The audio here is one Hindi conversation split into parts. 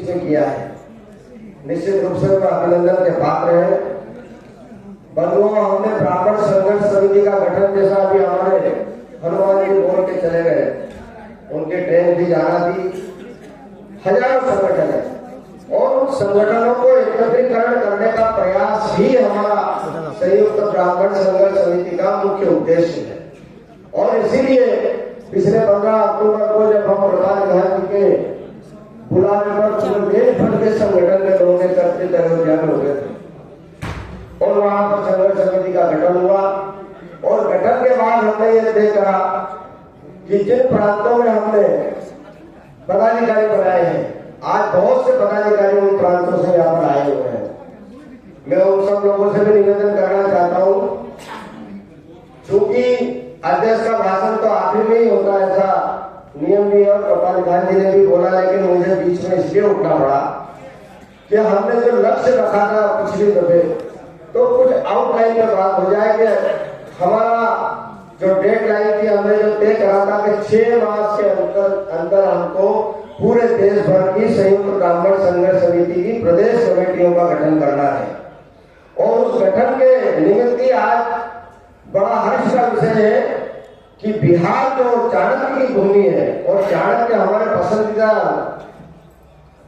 बीच में किया है। निश्चित रूप से वह अभिनंदन के पात्र है। बंधुओं, हमने ब्राह्मण संघर्ष समिति का गठन जैसा अभी हमारे हनुमान जी बोल के चले गए, उनके ट्रेन भी जाना थी। हजारों संगठन है और उन संगठनों को एकत्रीकरण करने का प्रयास ही हमारा संयुक्त ब्राह्मण संघर्ष समिति का मुख्य उद्देश्य है। और इसीलिए पिछले 15 अक्टूबर को जब हम प्रधान गांधी के बुलाने पर पूरे देश भर के संगठन में लोगों ने एकत्रित अयोध्या में हो गए थे और वहां पर संघर्ष समिति का गठन हुआ। और गठन के बाद हमने ये देखा कि जिन प्रांतों में हमने पदाधिकारी बनाए हैं, आज बहुत से पदाधिकारी उन प्रांतों से यहाँ पर आए हुए हैं। मैं उन सब लोगों से भी निवेदन करना चाहता हूँ, चूंकि अध्यक्ष का भाषण तो आखिर में ही होता है, ऐसा नियम भी और प्रधान गांधी ने भी बोला, लेकिन मुझे बीच में इसलिए उठना पड़ा कि हमने जो लक्ष्य रखा था पिछली दफे, तो कुछ आउटलाइन में बात हो जाए कि हमारा जो डेडलाइन थी, हमने जो तय करा था कि 6 मास के अंदर हमको पूरे देश भर की संयुक्त ब्राह्मण संघर्ष समिति की प्रदेश कमेटियों का गठन करना है। और उस गठन के निमित्त ही आज बड़ा हर्ष का विषय है कि बिहार जो चाणक्य की भूमि है, और चाणक्य हमारे पसंदीदा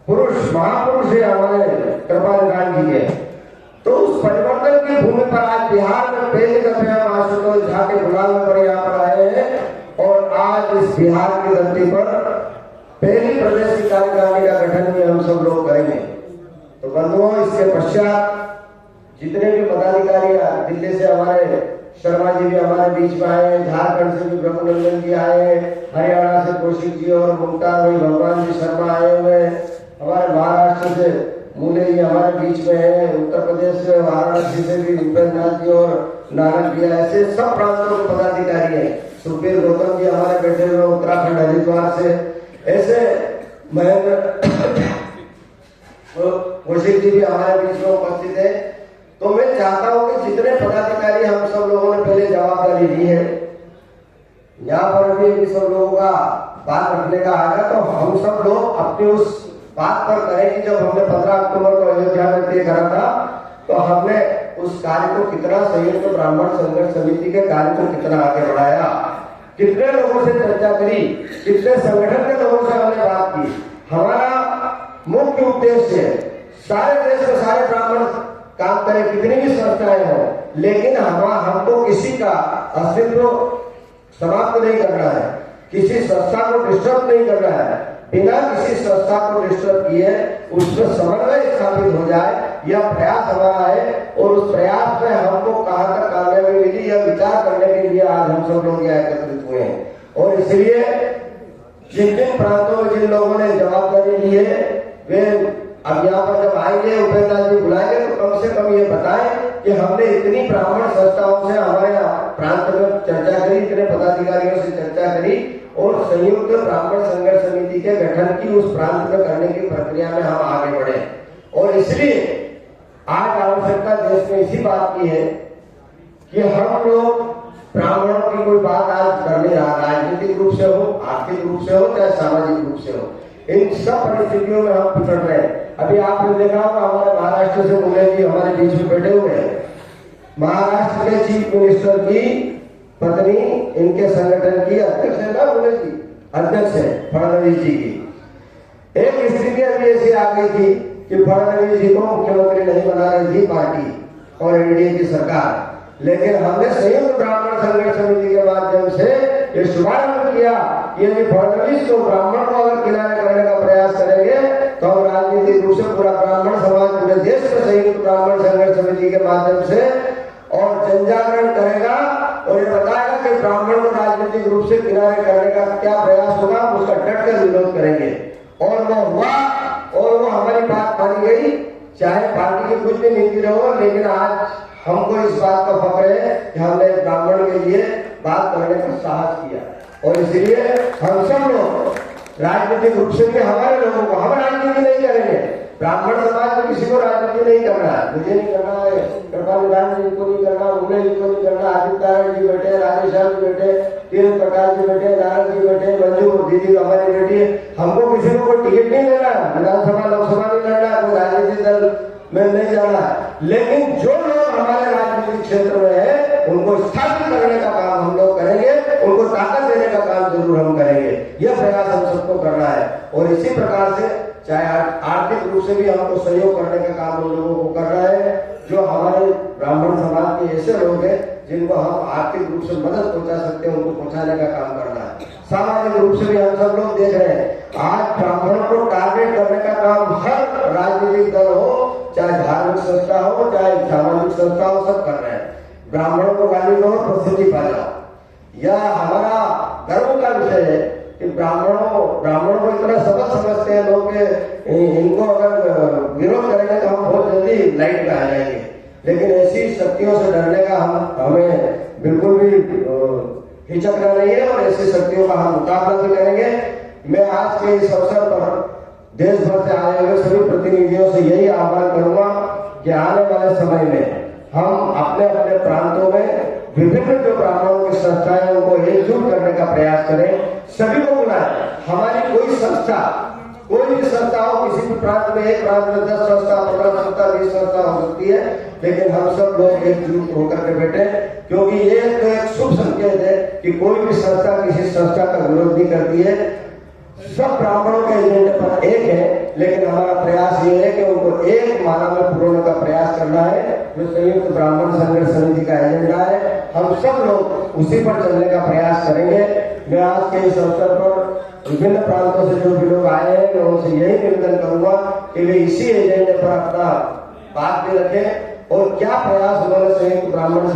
पुरुष महापुरुष है हमारे कृपाल जी के, तो उस परिवर्तन की भूमि पर आज बिहार में पहली दफे हम आशुतोष झा के बुलावे पर यहाँ पर आए हैं। और आज इस बिहार की धरती पर पहली प्रदेश की कार्यकारिणी का गठन भी हम सब लोग करेंगे। तो बंधुओं, इसके पश्चात जितने भी पदाधिकारी दिल्ली से हमारे शर्मा जी भी हमारे बीच में आए हैं, झारखंड से भी ब्रह्मनंदन जी आए हैं, हरियाणा से कौशिक जी और मुमताज भाई भगवान जी शर्मा आए हुए हैं, हमारे महाराष्ट्र से मूले जी हमारे बीच में है, उत्तर प्रदेश से वाराणसी से भी उपेंद्र नाथ जी और नारायण जी, ऐसे सब प्रांतों के पदाधिकारी हैं। सुखबीर गौतम जी हमारे बैठे हुए उत्तराखंड हरिद्वार से, ऐसे महेंद्र कौशिक जी भी हमारे बीच में उपस्थित है। तो मैं चाहता हूं कि जितने पदाधिकारी हम सब लोगों ने पहले जवाबदारी ली है, यहाँ पर भी सब लोगों का बात रखने का आएगा, तो हम सब लोग अपनी उस बात पर करें कि जब हमने 15 अक्टूबर को अयोध्या में तय करा था, तो हमने उस कार्य को कितना संयुक्त ब्राह्मण संघर्ष समिति के कार्य को कितना आगे बढ़ाया, कितने लोगों से चर्चा करी, कितने संगठन के लोगों से हमने बात की। हमारा मुख्य उद्देश्य है सारे देश में सारे ब्राह्मण काम करें, कितनी भी संस्थाएं हो, लेकिन हमको किसी का अस्तित्व समाप्त नहीं करना है, किसी संस्था को डिस्टर्ब नहीं करना है। बिना किसी संस्था को डिस्टर्ब किए उसमें समन्वय स्थापित हो जाए, यह प्रयास हमारा है। और उस प्रयास में हमको कहां तक कामयाबी मिली, यह विचार करने के लिए आज हम सब लोग यहाँ एकत्रित हुए हैं। और इसलिए जिन जिन प्रांतों में जिन लोगों ने जवाबदारी ली है, वे अब यहाँ पर जब आएंगे, उपेंद्र जी बुलाएंगे, तो कम से कम ये बताएं कि हमने इतनी ब्राह्मण संस्थाओं से हमारे प्रांत में चर्चा करी, इतने पदाधिकारियों से चर्चा करी, और संयुक्त ब्राह्मण संघर्ष समिति के गठन की उस प्रांत में करने की प्रक्रिया में हम आगे बढ़े। और इसलिए आज आवश्यकता देश में इसी बात की है कि हम लोग ब्राह्मणों की कोई बात आज कर नहीं रहा, राजनीतिक रूप से हो, आर्थिक रूप से हो, चाहे सामाजिक रूप से हो, इन सब परिस्थितियों में हम पिछड़ रहे हैं। अभी आपने देखा होगा हमारे महाराष्ट्र से मूले जी हमारे बीच में बैठे हुए हैं। महाराष्ट्र के चीफ मिनिस्टर की पत्नी इनके संगठन की अध्यक्ष है ना, मूले जी अध्यक्ष है फडणवीस जी की। एक स्थिति अभी ऐसी आ गई थी कि फडणवीस जी को मुख्यमंत्री नहीं बना रही थी पार्टी और एनडीए की सरकार, लेकिन हमने संयुक्त ब्राह्मण संघर्ष समिति के माध्यम से ये शुभारंभ किया कि यदि फडणवीस को ब्राह्मण को अगर किनारे करने का प्रयास करेंगे, तो हम राजनीतिक रूप से पूरा ब्राह्मण समाज पूरे देश में संयुक्त ब्राह्मण संघर्ष समिति के माध्यम से और जनजागरण करेगा और ये बताएगा कि ब्राह्मण को राजनीतिक रूप से किनारे करने का क्या प्रयास होगा, उसका डट कर विरोध करेंगे। और वो हुआ और वो हमारी बात मानी गई, चाहे पार्टी की कुछ भी नीति रहो, लेकिन आज हमको इस बात का फख्र है कि हमने ब्राह्मण के लिए बात करने का साहस किया। और इसलिए हम सब लोग राजनीतिक रूप से भी हमारे लोगों को, हम राजनीति नहीं करेंगे, ब्राह्मण समाज में किसी को राजनीति मुझे नहीं करना है, मुझे नहीं करना है, कृपानिधान जी को नहीं करना, मुझे जी को नहीं करना, आदित्य नारायण जी बैठे, राजेश्वर जी बैठे, तीरथ प्रकाश जी बैठे, नारायण जी बैठे, मंजू दीदी हमारी बेटी है, हमको किसी को कोई टिकट नहीं लेना, विधानसभा लोकसभा नहीं लड़ना, कोई राजनीतिक दल में नहीं जाना, लेकिन जो लोग हमारे राजनीतिक क्षेत्र में है उनको स्थापित करने का काम हम लोग करेंगे, उनको ताकत देने का काम जरूर हम करेंगे। यह प्रयास हम सबको करना है और इसी प्रकार से चाहे आर्थिक रूप से भी हमको सहयोग करने का काम हम लोगों को करना है। जो हमारे ब्राह्मण समाज के ऐसे लोग हैं जिनको हम आर्थिक रूप से मदद पहुंचा सकते हैं, उनको पहुंचाने का काम करना है। सामाजिक रूप से भी हम सब लोग देख रहे हैं, आज ब्राह्मणों को टारगेट करने का काम हर राजनीतिक दल हो, चाहे धार्मिक संस्था हो, चाहे सामाजिक संस्था हो, सब कर रहे हैं। ब्राह्मणों को गाली दो, प्रसिद्धि पा जाओ। यह हमारा गर्व का विषय है कि ब्राह्मणों को इतना सबक समझते हैं लोग कि इनको अगर विरोध करेंगे तो हम बहुत जल्दी लाइट पे आ जाएंगे, लेकिन ऐसी शक्तियों से डरने का हमें बिल्कुल भी हिचकना नहीं है और ऐसी शक्तियों का हम मुकाबला भी करेंगे। मैं आज के इस अवसर पर देश भर से आए हुए सभी प्रतिनिधियों से यही आह्वान करूंगा कि आने वाले समय में हम अपने अपने प्रांतों में विभिन्न जो ब्राह्मणों की संस्थाएं उनको एकजुट करने का प्रयास करें, सभी को बुलाएं। हमारी कोई संस्था, कोई भी संस्था हो, किसी भी प्रांत में, एक प्रांत में 10 संस्था, 15 संस्था, 20 संस्था हो सकती है, लेकिन हम सब लोग एकजुट होकर के बैठे, क्योंकि ये तो एक शुभ संकेत है कि कोई भी संस्था किसी संस्था का विरोध नहीं करती है। सब ब्राह्मणों के एजेंडे पर एक है, लेकिन हमारा प्रयास ये है कि उनको एक माला में पुरोने का प्रयास करना है, जो संयुक्त ब्राह्मण संघर्ष समिति का एजेंडा है। हम सब लोग उसी पर चलने का प्रयास करेंगे। मैं आज के इस अवसर पर विभिन्न प्रांतों से जो भी लोग आए हैं, मैं उनसे यही निवेदन करूंगा कि वे इसी एजेंडे पर अपना बात भी रखें और क्या प्रयास उन्होंने संयुक्त ब्राह्मण